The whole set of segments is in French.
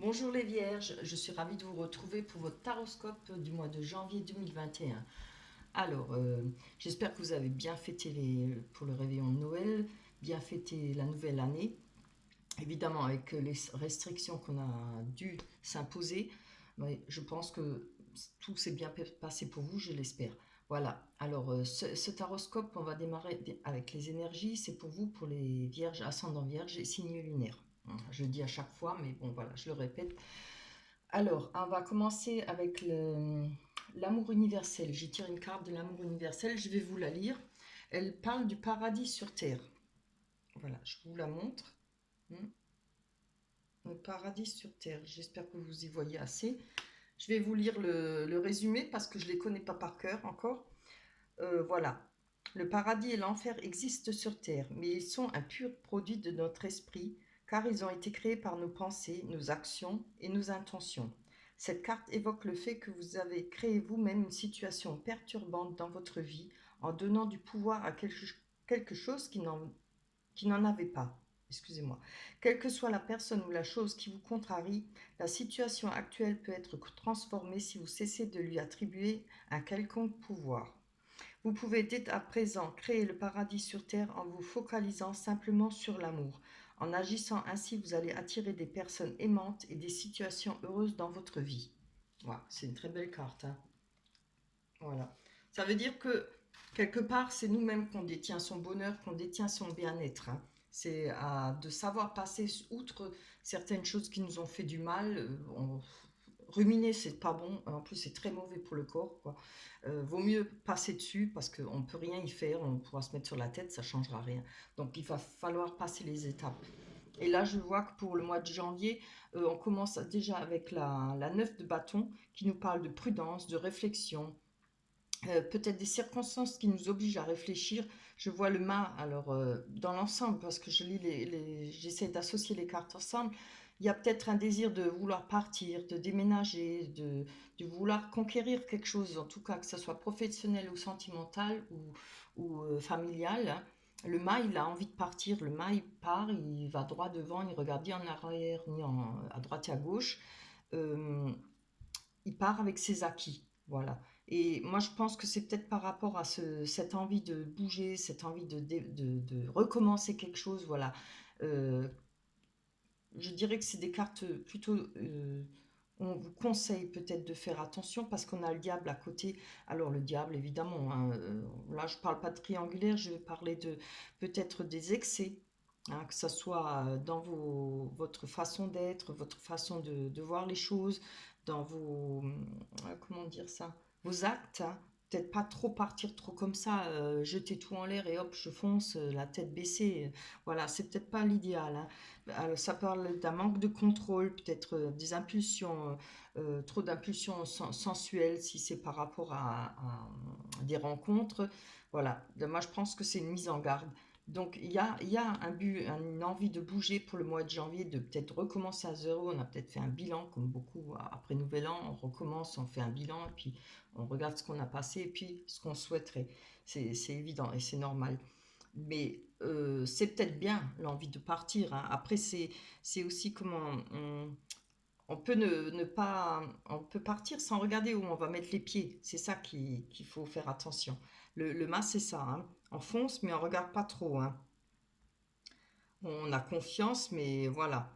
Bonjour les Vierges, je suis ravie de vous retrouver pour votre taroscope du mois de janvier 2021. Alors, j'espère que vous avez bien fêté pour le réveillon de Noël, bien fêté la nouvelle année, évidemment avec les restrictions qu'on a dû s'imposer. Mais je pense que tout s'est bien passé pour vous, je l'espère. Voilà, alors ce taroscope, on va démarrer avec les énergies, c'est pour vous, pour les Vierges, ascendant Vierge et signe lunaire. Je le dis à chaque fois, mais bon voilà, je le répète. Alors, on va commencer avec l'amour universel. J'ai tiré une carte de l'amour universel, je vais vous la lire. Elle parle du paradis sur terre. Voilà, je vous la montre. Hmm. Le paradis sur terre, j'espère que vous y voyez assez. Je vais vous lire le résumé parce que je ne les connais pas par cœur encore. Voilà. Le paradis et l'enfer existent sur terre, mais ils sont un pur produit de notre esprit, car ils ont été créés par nos pensées, nos actions et nos intentions. Cette carte évoque le fait que vous avez créé vous-même une situation perturbante dans votre vie en donnant du pouvoir à quelque chose qui n'en avait pas. Excusez-moi. Quelle que soit la personne ou la chose qui vous contrarie, la situation actuelle peut être transformée si vous cessez de lui attribuer un quelconque pouvoir. Vous pouvez dès à présent créer le paradis sur terre en vous focalisant simplement sur l'amour. En agissant ainsi, vous allez attirer des personnes aimantes et des situations heureuses dans votre vie. Voilà, c'est une très belle carte, hein. Voilà. Ça veut dire que quelque part, c'est nous-mêmes qu'on détient son bonheur, qu'on détient son bien-être, hein. C'est de savoir passer outre certaines choses qui nous ont fait du mal. Ruminer, c'est pas bon. En plus, c'est très mauvais pour le corps, quoi. Vaut mieux passer dessus parce qu'on ne peut rien y faire. On pourra se mettre sur la tête, ça ne changera rien. Donc, il va falloir passer les étapes. Et là, je vois que pour le mois de janvier, on commence déjà avec la 9 de bâton qui nous parle de prudence, de réflexion, peut-être des circonstances qui nous obligent à réfléchir. Je vois le mât, alors dans l'ensemble, parce que je lis j'essaie d'associer les cartes ensemble. Il y a peut-être un désir de vouloir partir, de déménager, de vouloir conquérir quelque chose, en tout cas que ce soit professionnel ou sentimental ou familial, hein. Le mât, il a envie de partir. Le mât, il part, il va droit devant, il regarde ni en arrière, ni à droite et à gauche. Euh, il part avec ses acquis. Voilà. Et moi, je pense que c'est peut-être par rapport à cette envie de bouger, cette envie de recommencer quelque chose. Voilà. Euh, je dirais que c'est des cartes plutôt. On vous conseille peut-être de faire attention parce qu'on a le diable à côté. Alors, le diable, évidemment, hein, là, je ne parle pas de triangulaire, je vais parler de peut-être des excès. Hein, que ce soit dans votre façon d'être, votre façon de voir les choses, dans comment dire ça, vos actes, hein. Peut-être pas trop partir trop comme ça, jeter tout en l'air et hop, je fonce, la tête baissée. Voilà, c'est peut-être pas l'idéal, hein. Alors, ça parle d'un manque de contrôle, peut-être des impulsions, trop d'impulsions sensuelles si c'est par rapport à des rencontres. Voilà, moi je pense que c'est une mise en garde. Donc il y a un but, une envie de bouger pour le mois de janvier, de peut-être recommencer à zéro. On a peut-être fait un bilan, comme beaucoup après Nouvel An, on recommence, on fait un bilan, et puis on regarde ce qu'on a passé, et puis ce qu'on souhaiterait. C'est évident et c'est normal. Mais c'est peut-être bien l'envie de partir, hein. Après, c'est aussi comment on peut ne pas, on peut partir sans regarder où on va mettre les pieds. C'est ça qu'il faut faire attention. Le mât, c'est ça, hein. On fonce, mais on regarde pas trop, hein. On a confiance, mais voilà.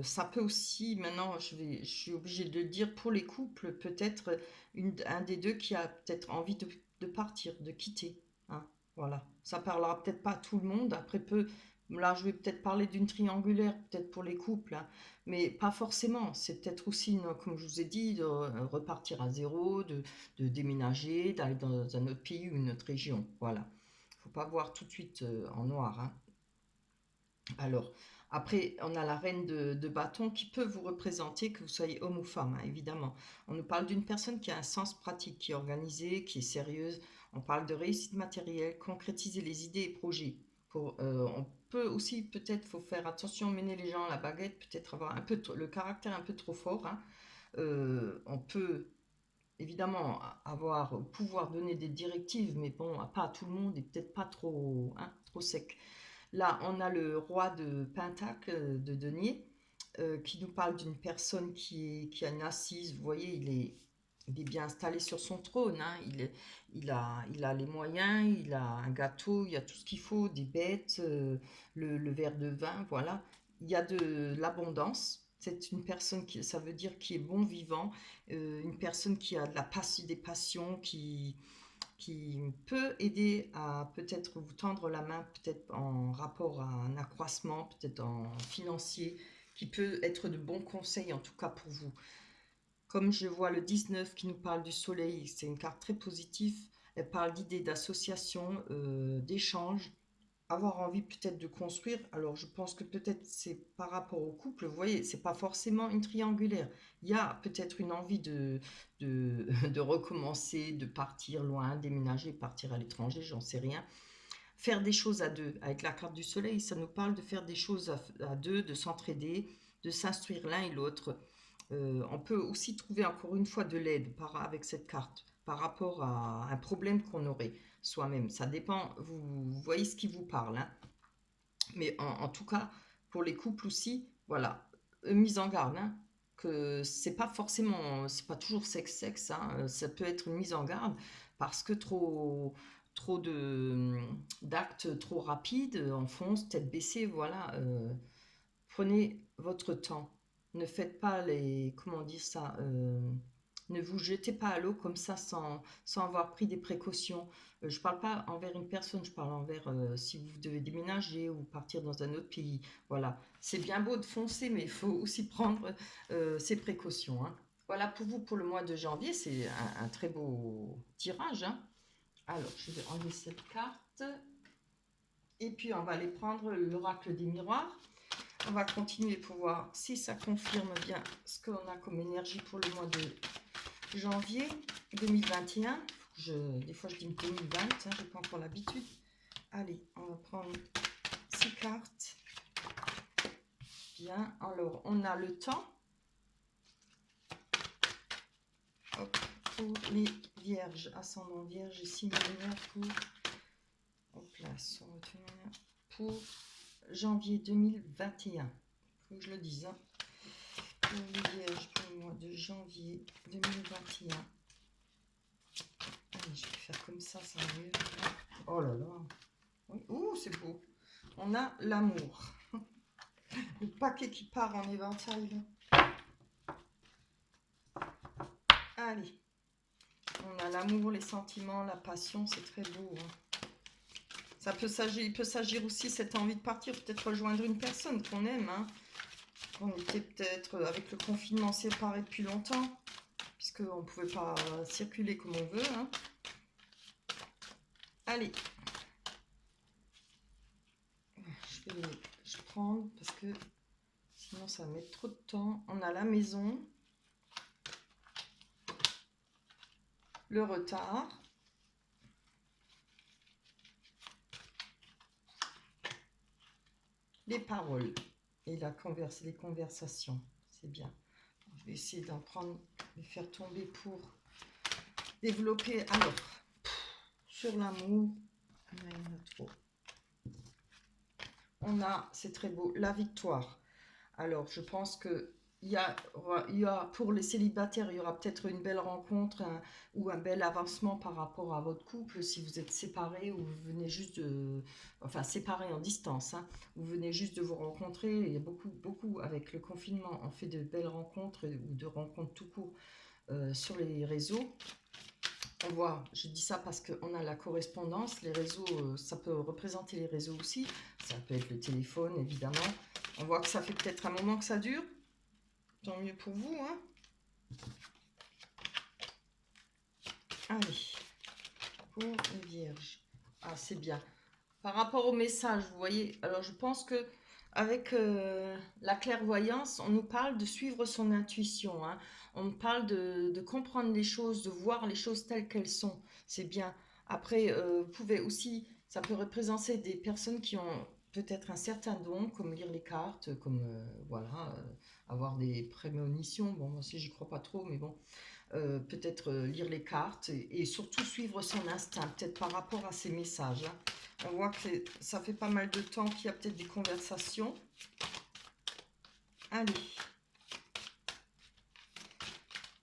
Ça peut aussi, maintenant, je suis obligée de le dire, pour les couples, peut-être un des deux qui a peut-être envie de partir, de quitter, hein. Voilà. Ça parlera peut-être pas à tout le monde. Après, là, je vais peut-être parler d'une triangulaire, peut-être pour les couples, hein, mais pas forcément. C'est peut-être aussi, comme je vous ai dit, de repartir à zéro, de déménager, d'aller dans un autre pays ou une autre région. Voilà. Faut pas voir tout de suite en noir, hein. Alors, après, on a la reine de bâton qui peut vous représenter, que vous soyez homme ou femme, hein, évidemment. On nous parle d'une personne qui a un sens pratique, qui est organisée, qui est sérieuse. On parle de réussite matérielle, concrétiser les idées et projets. On peut aussi, peut-être, faut faire attention, mener les gens à la baguette, peut-être avoir un peu le caractère un peu trop fort, hein. On peut évidemment pouvoir donner des directives, mais bon, pas à tout le monde et peut-être pas trop, hein, trop sec. Là, on a le roi de Pentacle, de denier. qui nous parle d'une personne qui a une assise. Vous voyez, il est bien installé sur son trône, hein. Il a les moyens, il a un gâteau, il y a tout ce qu'il faut, des bêtes, le verre de vin, voilà. Il y a de l'abondance. C'est une personne ça veut dire qui est bon vivant, une personne qui a de des passions, qui peut aider à peut-être vous tendre la main, peut-être en rapport à un accroissement, peut-être en financier, qui peut être de bons conseils en tout cas pour vous. Comme je vois le 19 qui nous parle du soleil, c'est une carte très positive. Elle parle d'idées d'association, d'échanges, avoir envie peut-être de construire. Alors je pense que peut-être c'est par rapport au couple, vous voyez, c'est pas forcément une triangulaire. Il y a peut-être une envie de recommencer, de partir loin, déménager, partir à l'étranger, j'en sais rien. Faire des choses à deux. Avec la carte du soleil, ça nous parle de faire des choses à deux, de s'entraider, de s'instruire l'un et l'autre. On peut aussi trouver encore une fois de l'aide avec cette carte par rapport à un problème qu'on aurait soi-même. Ça dépend, vous voyez ce qui vous parle, hein. Mais en tout cas, pour les couples aussi, voilà, mise en garde, hein, que c'est pas forcément, c'est pas toujours sexe, hein, ça peut être une mise en garde parce que trop d'actes trop rapides, on fonce, tête baissée, voilà. Prenez votre temps. Ne faites pas comment dire ça, ne vous jetez pas à l'eau comme ça sans avoir pris des précautions. Je ne parle pas envers une personne, je parle envers si vous devez déménager ou partir dans un autre pays. Voilà, c'est bien beau de foncer, mais il faut aussi prendre ses précautions, hein. Voilà pour vous pour le mois de janvier, c'est un très beau tirage, hein. Alors, je vais enlever cette carte. Et puis, on va aller prendre l'oracle des miroirs. On va continuer pour voir si ça confirme bien ce qu'on a comme énergie pour le mois de janvier 2021. Des fois, je dis 2020, hein, je n'ai pas encore l'habitude. Allez, on va prendre 6 cartes. Bien, alors, on a le temps. Hop, pour les vierges, ascendant vierge et signe lunaire pour... Hop là, pour janvier 2021. Faut que je le dise, hein. Pour les vierges pour le mois de janvier 2021. Allez, je vais faire comme ça va mieux. Oh là là. Oui. Ouh, c'est beau. On a l'amour. Le paquet qui part en éventail. Allez. On a l'amour, les sentiments, la passion. C'est très beau, hein. Il peut s'agir aussi cette envie de partir, peut-être rejoindre une personne qu'on aime, hein. On était peut-être avec le confinement séparés depuis longtemps, puisqu'on ne pouvait pas circuler comme on veut, hein. Allez. Je vais prendre parce que sinon ça va mettre trop de temps. On a la maison, le retard, les paroles et les conversations. C'est bien. Je vais essayer d'en prendre, de faire tomber pour développer. Alors, sur l'amour, il y en a trop. C'est très beau, la victoire. Alors, je pense que il y a, pour les célibataires, il y aura peut-être une belle rencontre ou un bel avancement par rapport à votre couple si vous êtes séparés ou vous venez juste de... Enfin, séparés en distance, hein, vous venez juste de vous rencontrer. Il y a beaucoup, avec le confinement, on fait de belles rencontres ou de rencontres tout court sur les réseaux. On voit, je dis ça parce qu'on a la correspondance, les réseaux, ça peut représenter les réseaux aussi, ça peut être le téléphone évidemment. On voit que ça fait peut-être un moment que ça dure, tant mieux pour vous, hein. Allez, pour les vierges, ah c'est bien. Par rapport au message, vous voyez, alors je pense que avec la clairvoyance, on nous parle de suivre son intuition, hein. On nous parle de comprendre les choses, de voir les choses telles qu'elles sont. C'est bien. Après, vous pouvez aussi, ça peut représenter des personnes qui ont peut-être un certain don, comme lire les cartes, comme voilà, avoir des prémonitions. Bon, moi aussi, j'y crois pas trop, mais bon, peut-être lire les cartes et surtout suivre son instinct, peut-être par rapport à ces messages, hein. On voit que ça fait pas mal de temps qu'il y a peut-être des conversations. Allez,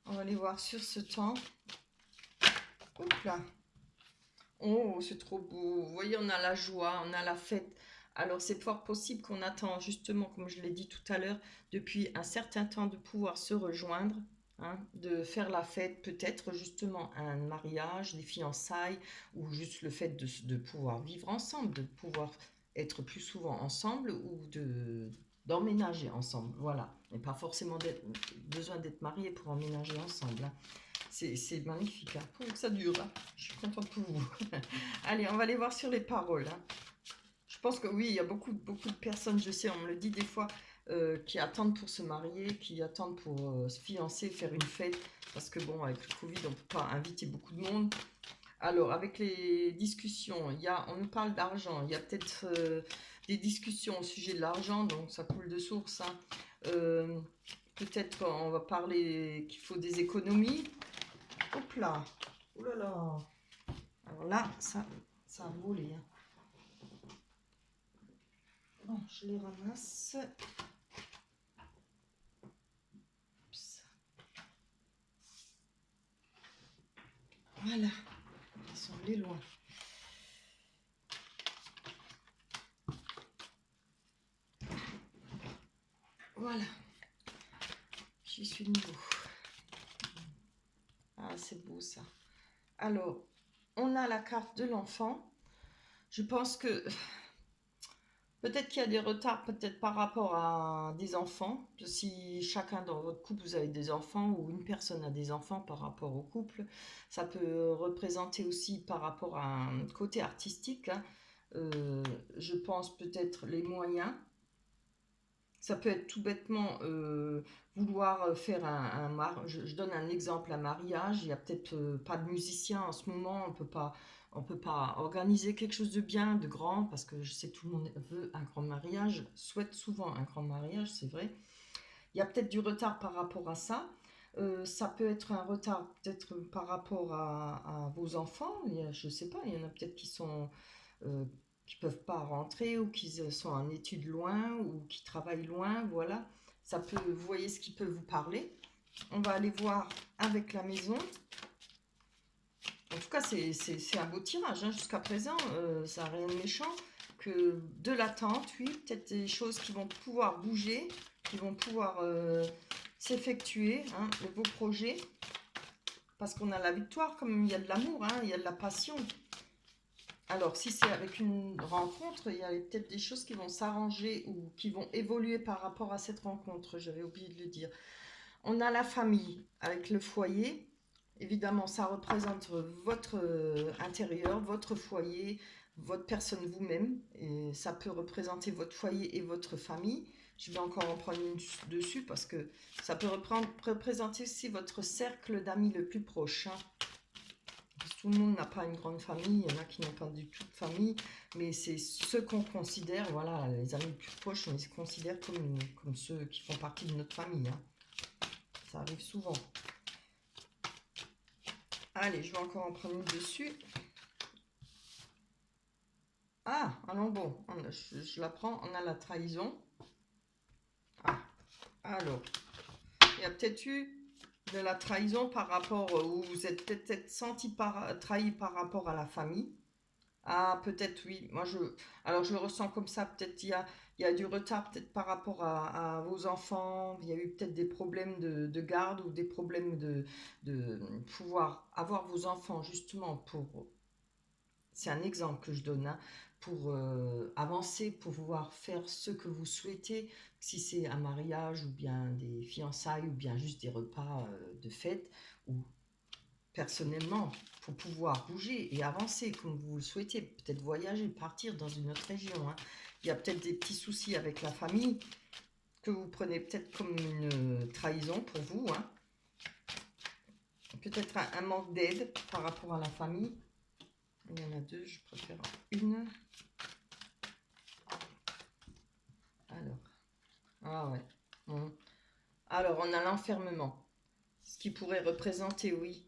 on va aller voir sur ce temps. Hop là. Oh, c'est trop beau. Vous voyez, on a la joie, on a la fête. Alors, c'est fort possible qu'on attend justement, comme je l'ai dit tout à l'heure, depuis un certain temps de pouvoir se rejoindre, hein, de faire la fête, peut-être justement un mariage, des fiançailles, ou juste le fait de pouvoir vivre ensemble, de pouvoir être plus souvent ensemble ou d'emménager ensemble. Voilà. Et pas forcément besoin d'être marié pour emménager ensemble, hein. C'est magnifique, hein. Pourvu que ça dure, hein. Je suis contente pour vous. Allez, on va aller voir sur les paroles, hein. Je pense que oui, il y a beaucoup de personnes, je sais, on me le dit des fois, qui attendent pour se marier, qui attendent pour se fiancer, faire une fête, parce que bon, avec le Covid, on ne peut pas inviter beaucoup de monde. Alors, avec les discussions, on nous parle d'argent, il y a peut-être des discussions au sujet de l'argent, donc ça coule de source, hein. Euh, Peut-être qu'on va parler qu'il faut des économies. Hop là. Oh là là. Alors là, ça a volé, hein. Bon, je les ramasse. Oups. Voilà. Ils sont les loin. Voilà. J'y suis de nouveau. Ah, c'est beau ça. Alors, on a la carte de l'enfant. Je pense que peut-être qu'il y a des retards, peut-être par rapport à des enfants. Si chacun dans votre couple, vous avez des enfants ou une personne a des enfants par rapport au couple, ça peut représenter aussi par rapport à un côté artistique, hein. Je pense peut-être les moyens. Ça peut être tout bêtement vouloir faire je donne un exemple, un mariage. Il n'y a peut-être pas de musicien en ce moment. On peut pas organiser quelque chose de bien, de grand, parce que je sais que tout le monde veut un grand mariage, souhaite souvent un grand mariage, c'est vrai. Il y a peut-être du retard par rapport à ça. Ça peut être un retard peut-être par rapport à vos enfants. Je ne sais pas, il y en a peut-être euh, qui peuvent pas rentrer ou qui sont en études loin ou qui travaillent loin. Voilà, ça peut, vous voyez ce qui peut vous parler. On va aller voir avec la maison. En tout cas, c'est un beau tirage, hein. Jusqu'à présent, ça n'a rien de méchant. Que de l'attente, oui, peut-être des choses qui vont pouvoir bouger, qui vont pouvoir s'effectuer, hein, le beau projet. Parce qu'on a la victoire, comme il y a de l'amour, hein, il y a de la passion. Alors, si c'est avec une rencontre, il y a peut-être des choses qui vont s'arranger ou qui vont évoluer par rapport à cette rencontre. J'avais oublié de le dire. On a la famille avec le foyer. Évidemment, ça représente votre intérieur, votre foyer, votre personne vous-même. Et ça peut représenter votre foyer et votre famille. Je vais encore en prendre une dessus parce que ça peut représenter aussi votre cercle d'amis le plus proche, hein. Parce que tout le monde n'a pas une grande famille, il y en a qui n'ont pas du tout de famille, mais c'est ceux qu'on considère, voilà, les amis les plus proches, on les considère comme ceux qui font partie de notre famille, hein. Ça arrive souvent. Allez, je vais encore en prendre une dessus. Ah, alors bon, je la prends, on a la trahison. Ah, alors, il y a peut-être eu de la trahison par rapport, où vous êtes peut-être senti trahi par rapport à la famille. Ah, peut-être oui. Alors je le ressens comme ça. Peut-être il y a du retard peut-être par rapport à vos enfants. Il y a eu peut-être des problèmes de garde ou des problèmes de pouvoir avoir vos enfants justement pour. C'est un exemple que je donne, hein, pour avancer, pour pouvoir faire ce que vous souhaitez, si c'est un mariage ou bien des fiançailles ou bien juste des repas de fête ou personnellement, pour pouvoir bouger et avancer comme vous le souhaitez, peut-être voyager, partir dans une autre région, hein. Il y a peut-être des petits soucis avec la famille que vous prenez peut-être comme une trahison pour vous, hein. Peut-être un manque d'aide par rapport à la famille. Il y en a deux, je préfère une. Alors, ah ouais. Bon. Alors, on a l'enfermement, ce qui pourrait représenter, oui,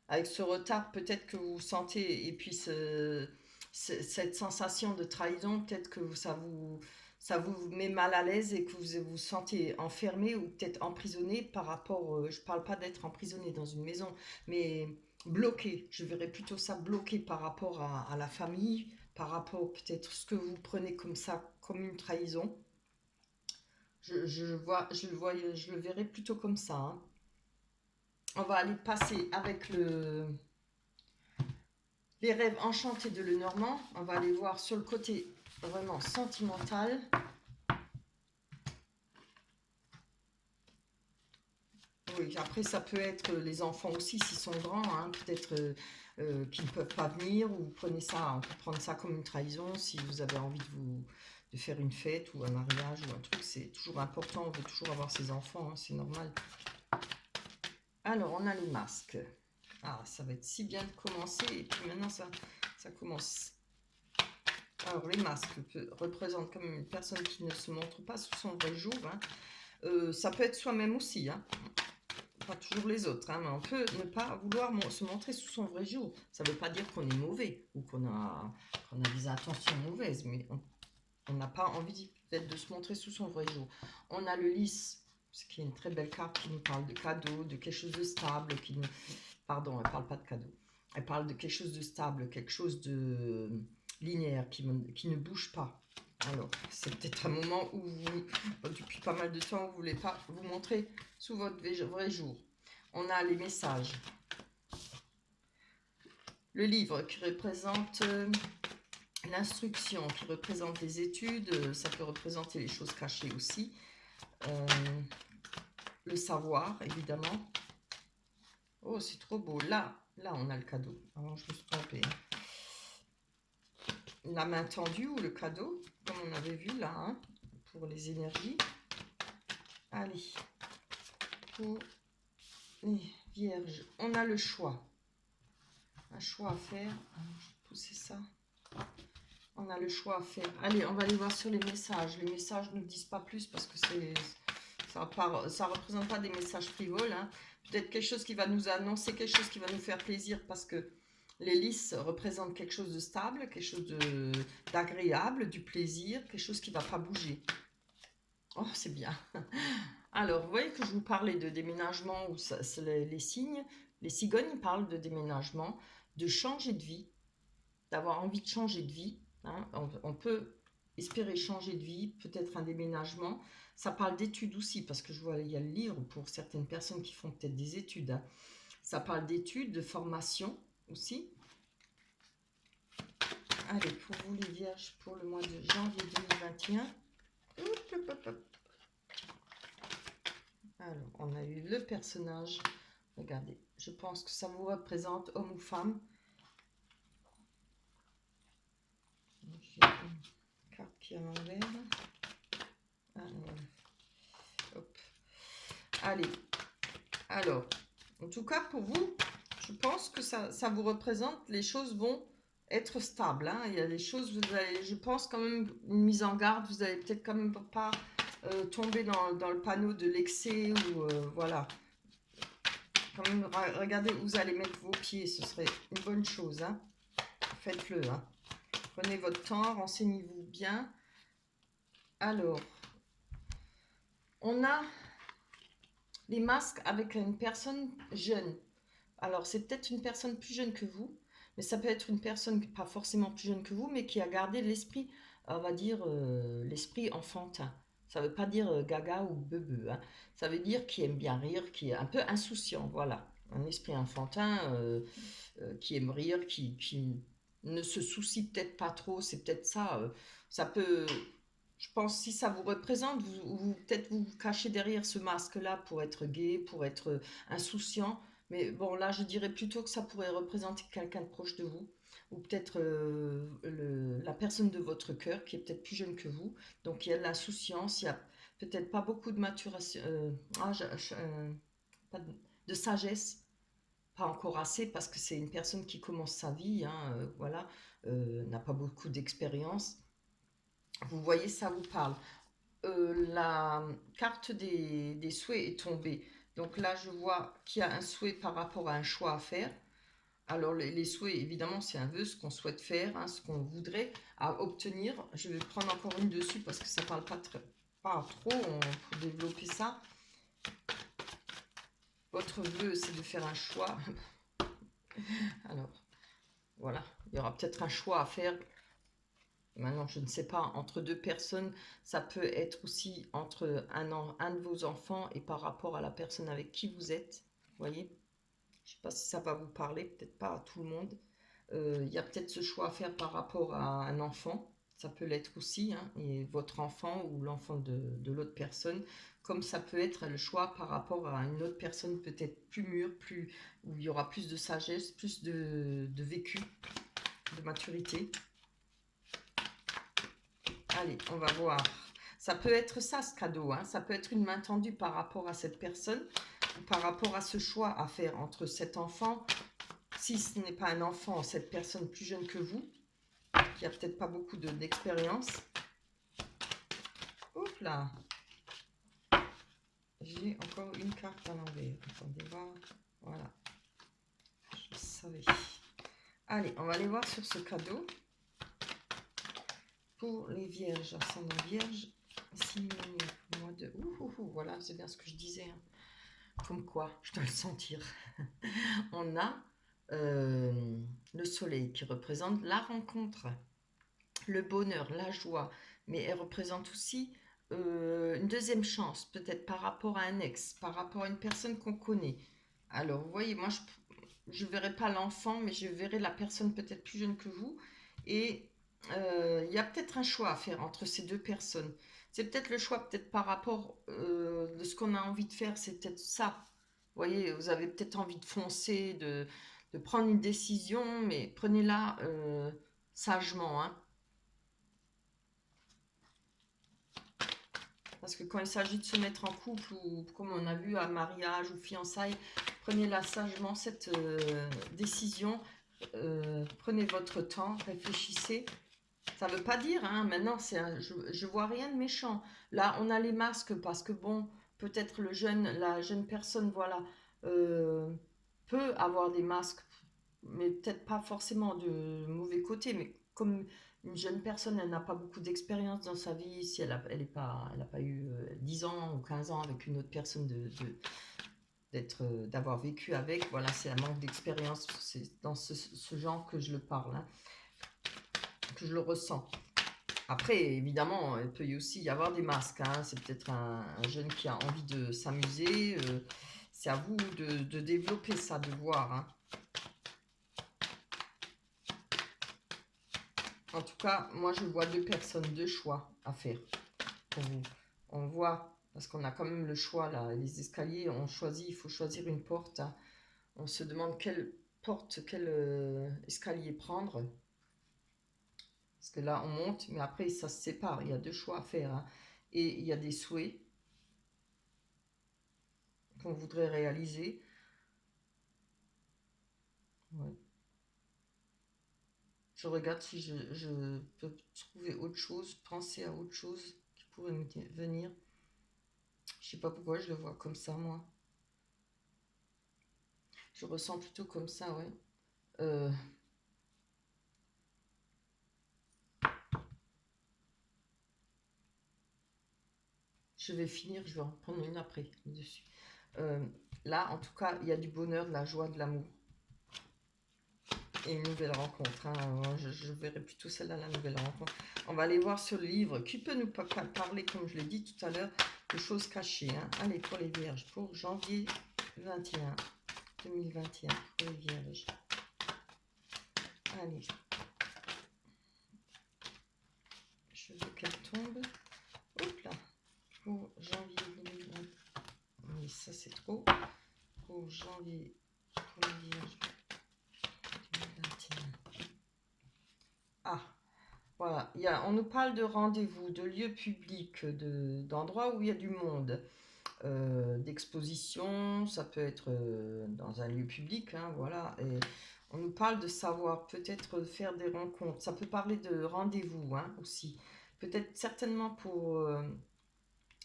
avec ce retard, peut-être que vous sentez, et puis cette sensation de trahison, peut-être que ça vous met mal à l'aise et que vous vous sentez enfermé ou peut-être emprisonné par rapport, je parle pas d'être emprisonné dans une maison, mais bloqué, je verrais plutôt ça bloqué par rapport à la famille, par rapport peut-être ce que vous prenez comme ça, comme une trahison. Je le verrais plutôt comme ça, hein. On va aller passer avec les rêves enchantés de Lenormand. On va aller voir sur le côté vraiment sentimental. Oui, après ça peut être les enfants aussi s'ils sont grands, hein, peut-être qu'ils ne peuvent pas venir, ou vous prenez ça, on peut prendre ça comme une trahison si vous avez envie de faire une fête ou un mariage ou un truc, c'est toujours important, on veut toujours avoir ses enfants, hein, c'est normal. Alors on a les masques. Ah, ça va être si bien de commencer, et puis maintenant ça commence. Alors les masques représentent comme une personne qui ne se montre pas sous son vrai jour, hein. Ça peut être soi-même aussi, hein. Pas toujours les autres, hein, mais on peut ne pas vouloir se montrer sous son vrai jour. Ça ne veut pas dire qu'on est mauvais ou qu'on a des intentions mauvaises, mais on n'a pas envie peut-être de se montrer sous son vrai jour. On a le lys, ce qui est une très belle carte qui nous parle de cadeaux, de quelque chose de stable, pardon, elle ne parle pas de cadeaux. Elle parle de quelque chose de stable, quelque chose de linéaire, qui ne bouge pas. Alors, c'est peut-être un moment où depuis pas mal de temps, vous ne voulez pas vous montrer sous votre vrai jour. On a les messages. Le livre qui représente l'instruction, qui représente les études. Ça peut représenter les choses cachées aussi. Le savoir, évidemment. Oh, c'est trop beau. Là, on a le cadeau. Alors, je me suis trompée. La main tendue ou le cadeau, comme on avait vu là, hein, pour les énergies. Allez, pour les vierges, on a le choix. Un choix à faire. Alors, je vais pousser ça. On a le choix à faire. Allez, on va aller voir sur les messages. Les messages ne disent pas plus parce que ça représente pas des messages frivoles, hein. Peut-être quelque chose qui va nous annoncer, quelque chose qui va nous faire plaisir parce que les lys représentent quelque chose de stable, quelque chose d'agréable, du plaisir, quelque chose qui ne va pas bouger. Oh, c'est bien. Alors, vous voyez que je vous parlais de déménagement, où les signes, les cigognes parlent de déménagement, de changer de vie, d'avoir envie de changer de vie, hein. On peut espérer changer de vie, peut-être un déménagement. Ça parle d'études aussi, parce que je vois, il y a le livre pour certaines personnes qui font peut-être des études, hein. Ça parle d'études, de formation aussi. Allez, pour vous les vierges, pour le mois de janvier 2021. Alors, on a eu le personnage. Regardez, je pense que ça vous représente homme ou femme. J'ai une carte qui est à l'envers. Hop. Allez, alors, en tout cas pour vous, je pense que ça vous représente, les choses vont être stables, hein. Il y a des choses, vous allez, je pense quand même, une mise en garde, vous allez peut-être quand même pas tomber dans le panneau de l'excès ou voilà. Quand même, regardez où vous allez mettre vos pieds, ce serait une bonne chose, hein. Faites-le, hein. Prenez votre temps, renseignez-vous bien. Alors, on a les masques avec une personne jeune. Alors, c'est peut-être une personne plus jeune que vous, mais ça peut être une personne pas forcément plus jeune que vous, mais qui a gardé l'esprit, on va dire, l'esprit enfantin. Ça ne veut pas dire gaga ou bebeu, hein. Ça veut dire qui aime bien rire, qui est un peu insouciant, voilà. Un esprit enfantin qui aime rire, qui ne se soucie peut-être pas trop, c'est peut-être ça. Ça peut, je pense, si ça vous représente, peut-être vous vous cachez derrière ce masque-là pour être gai, pour être insouciant. Mais bon, là, je dirais plutôt que ça pourrait représenter quelqu'un de proche de vous, ou peut-être la personne de votre cœur qui est peut-être plus jeune que vous. Donc, il y a de l'insouciance, il y a peut-être pas beaucoup de maturation, pas de sagesse, pas encore assez, parce que c'est une personne qui commence sa vie, hein, voilà, n'a pas beaucoup d'expérience. Vous voyez, ça vous parle. La carte des souhaits est tombée. Donc là, je vois qu'il y a un souhait par rapport à un choix à faire. Alors, les souhaits, évidemment, c'est un vœu, ce qu'on souhaite faire, hein, ce qu'on voudrait à obtenir. Je vais prendre encore une dessus parce que ça ne parle pas, pas trop pour développer ça. Votre vœu, c'est de faire un choix. Alors, voilà, il y aura peut-être un choix à faire. Maintenant, je ne sais pas, entre deux personnes, ça peut être aussi entre un de vos enfants et par rapport à la personne avec qui vous êtes. Vous voyez? Je ne sais pas si ça va vous parler, peut-être pas à tout le monde. Il y a peut-être ce choix à faire par rapport à un enfant. Ça peut l'être aussi, hein, et votre enfant ou l'enfant de l'autre personne. Comme ça peut être le choix par rapport à une autre personne peut-être plus mûre, où il y aura plus de sagesse, plus de vécu, de maturité. Allez, on va voir. Ça peut être ça, ce cadeau. Hein. Ça peut être une main tendue par rapport à cette personne, par rapport à ce choix à faire entre cet enfant, si ce n'est pas un enfant, cette personne plus jeune que vous, qui a peut-être pas beaucoup d'expérience. Hop là. J'ai encore une carte à l'envers. Attendez voir. Voilà. Je savais. Allez, on va aller voir sur ce cadeau. Pour les vierges, ascendant vierge, signe mois de... voilà, c'est bien ce que je disais. Hein. Comme quoi, je dois le sentir. On a le soleil qui représente la rencontre, le bonheur, la joie, mais elle représente aussi une deuxième chance, peut-être par rapport à un ex, par rapport à une personne qu'on connaît. Alors, vous voyez, moi, je ne verrai pas l'enfant, mais je verrai la personne peut-être plus jeune que vous. Et il y a peut-être un choix à faire entre ces deux personnes. C'est peut-être le choix, peut-être par rapport de ce qu'on a envie de faire, c'est peut-être ça. Vous voyez, vous avez peut-être envie de foncer, de prendre une décision, mais prenez-la sagement. Hein. Parce que quand il s'agit de se mettre en couple, ou comme on a vu à mariage ou fiançailles, prenez-la sagement, cette décision. Prenez votre temps, réfléchissez. Ça ne veut pas dire, hein, maintenant, je vois rien de méchant. Là, on a les masques parce que, bon, peut-être la jeune personne, voilà, euh, peut avoir des masques, mais peut-être pas forcément de mauvais côté, mais comme une jeune personne, elle n'a pas beaucoup d'expérience dans sa vie, si elle n'a elle a pas eu 10 ans ou 15 ans avec une autre personne d'avoir vécu avec, voilà, c'est un manque d'expérience, c'est dans ce genre que je le parle, hein, que je le ressens. Après, évidemment, il peut aussi y avoir des masques, hein, c'est peut-être un jeune qui a envie de s'amuser, c'est à vous de développer ça, de voir, hein. En tout cas, moi je vois deux personnes, deux choix à faire pour vous. On voit, parce qu'on a quand même le choix là, les escaliers, on choisit, il faut choisir une porte. Hein. On se demande quelle porte, quel escalier prendre. Parce que là on monte, mais après ça se sépare, il y a deux choix à faire. Hein. Et il y a des souhaits qu'on voudrait réaliser. Ouais. Je regarde si je peux trouver autre chose, penser à autre chose qui pourrait me venir. Je sais pas pourquoi je le vois comme ça, moi. Je ressens plutôt comme ça, ouais. Euh, je vais finir, je vais en prendre une après, dessus. Euh, Là, en tout cas, il y a du bonheur, de la joie, de l'amour. Et une nouvelle rencontre. Hein. Je verrai plutôt celle-là, la nouvelle rencontre. On va aller voir sur le livre qui peut nous parler, comme je l'ai dit tout à l'heure, de choses cachées. Hein. Allez, pour les vierges, pour janvier 21, 2021, pour les vierges. Allez. Je veux qu'elle tombe. Hop là. Pour janvier 2021. Oui, ça c'est trop. Pour janvier, pour les vierges 2021. Ah, voilà. On nous parle de rendez-vous, de lieux publics, d'endroits où il y a du monde. D'exposition, ça peut être dans un lieu public, hein, voilà. Et on nous parle de savoir, peut-être faire des rencontres. Ça peut parler de rendez-vous hein, aussi. Peut-être certainement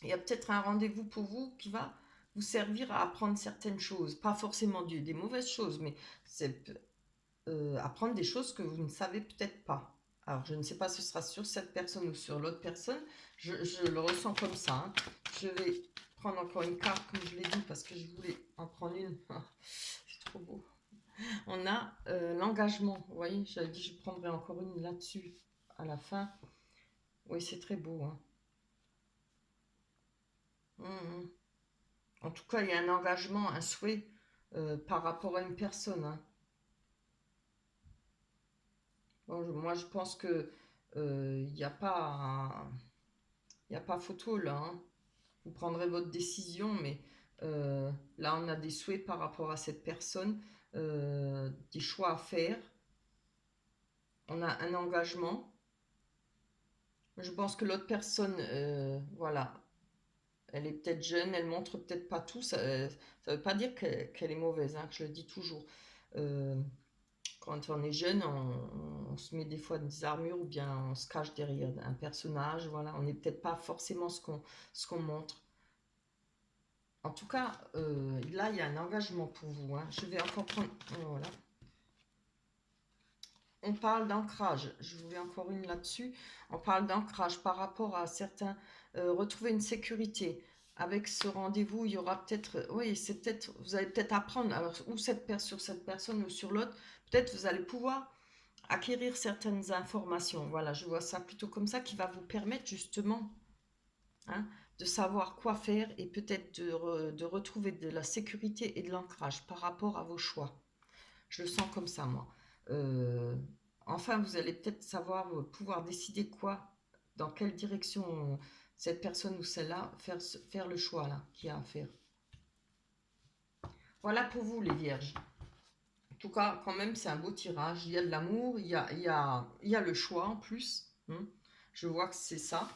il y a peut-être un rendez-vous pour vous qui va vous servir à apprendre certaines choses. Pas forcément des mauvaises choses, mais c'est apprendre des choses que vous ne savez peut-être pas. Alors, je ne sais pas si ce sera sur cette personne ou sur l'autre personne. Je le ressens comme ça. Hein. Je vais prendre encore une carte, comme je l'ai dit, parce que je voulais en prendre une. C'est trop beau. On a l'engagement. Vous voyez, j'avais dit je prendrai encore une là-dessus à la fin. Oui, c'est très beau. Hein. Hum. En tout cas, il y a un engagement, un souhait par rapport à une personne. Hein. Bon, moi, je pense que il n'y a pas, il y a pas photo là. Hein. Vous prendrez votre décision, mais là, on a des souhaits par rapport à cette personne, des choix à faire. On a un engagement. Je pense que l'autre personne, voilà, elle est peut-être jeune, elle montre peut-être pas tout. Ça ne veut pas dire qu'elle est mauvaise, hein, que je le dis toujours. Euh, Quand on est jeune, on se met des fois des armures ou bien on se cache derrière un personnage. Voilà, on n'est peut-être pas forcément ce qu'on montre. En tout cas, là, il y a un engagement pour vous. Hein. Je vais encore prendre... Voilà. On parle d'ancrage. Je voulais encore une là-dessus. On parle d'ancrage par rapport à certains... retrouver une sécurité. Avec ce rendez-vous, il y aura peut-être... Oui, c'est peut-être... Vous allez peut-être apprendre. Alors, ou sur cette personne ou sur l'autre. Peut-être vous allez pouvoir acquérir certaines informations. Voilà, je vois ça plutôt comme ça qui va vous permettre justement hein, de savoir quoi faire et peut-être de retrouver de la sécurité et de l'ancrage par rapport à vos choix. Je le sens comme ça, moi. Euh, enfin, vous allez peut-être savoir, pouvoir décider quoi, dans quelle direction cette personne ou celle-là, faire le choix là, qu'il y a à faire. Voilà pour vous, les vierges. En tout cas, quand même, c'est un beau tirage. Il y a de l'amour, il y a le choix en plus. Hein. Je vois que c'est ça.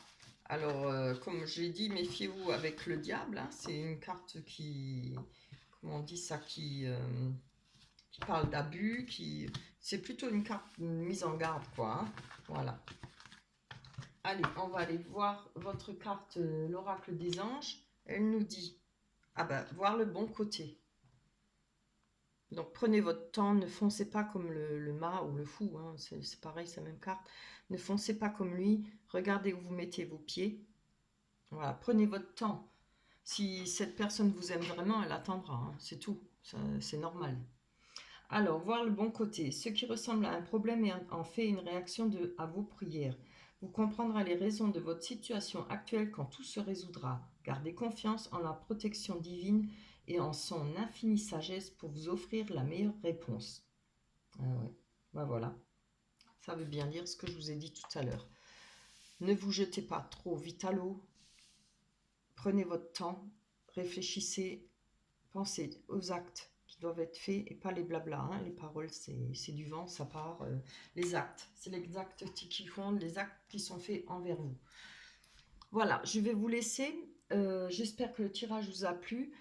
Alors, comme je l'ai dit, méfiez-vous avec le diable. Hein. C'est une carte qui, comment on dit ça, qui parle d'abus. C'est plutôt une carte une mise en garde, quoi. Hein. Voilà. Allez, on va aller voir votre carte, l'oracle des anges. Elle nous dit, ah ben, voir le bon côté. Donc prenez votre temps, ne foncez pas comme le mât ou le fou, hein, c'est pareil, c'est la même carte. Ne foncez pas comme lui, regardez où vous mettez vos pieds. Voilà, prenez votre temps. Si cette personne vous aime vraiment, elle attendra, hein, c'est tout, c'est normal. Alors, voir le bon côté. Ce qui ressemble à un problème est en fait une réaction à vos prières. Vous comprendrez les raisons de votre situation actuelle quand tout se résoudra. Gardez confiance en la protection divine et en son infinie sagesse pour vous offrir la meilleure réponse. Ah ouais, ben voilà. Ça veut bien dire ce que je vous ai dit tout à l'heure. Ne vous jetez pas trop vite à l'eau. Prenez votre temps, réfléchissez, pensez aux actes qui doivent être faits et pas les blabla. Hein. Les paroles, c'est du vent, ça part. Les actes, c'est les actes qui font, les actes qui sont faits envers vous. Voilà, je vais vous laisser. J'espère que le tirage vous a plu.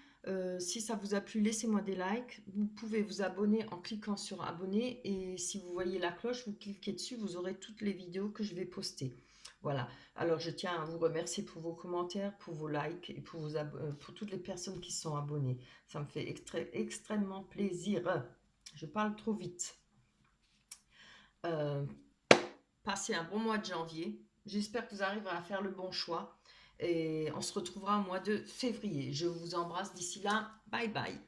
Si ça vous a plu, laissez-moi des likes. Vous pouvez vous abonner en cliquant sur abonner. Et si vous voyez la cloche, vous cliquez dessus, vous aurez toutes les vidéos que je vais poster. Voilà. Alors, je tiens à vous remercier pour vos commentaires, pour vos likes et pour toutes les personnes qui sont abonnées. Ça me fait extrêmement plaisir. Je parle trop vite. Euh, Passez un bon mois de janvier. J'espère que vous arriverez à faire le bon choix. Et on se retrouvera au mois de février. Je vous embrasse d'ici là. Bye bye.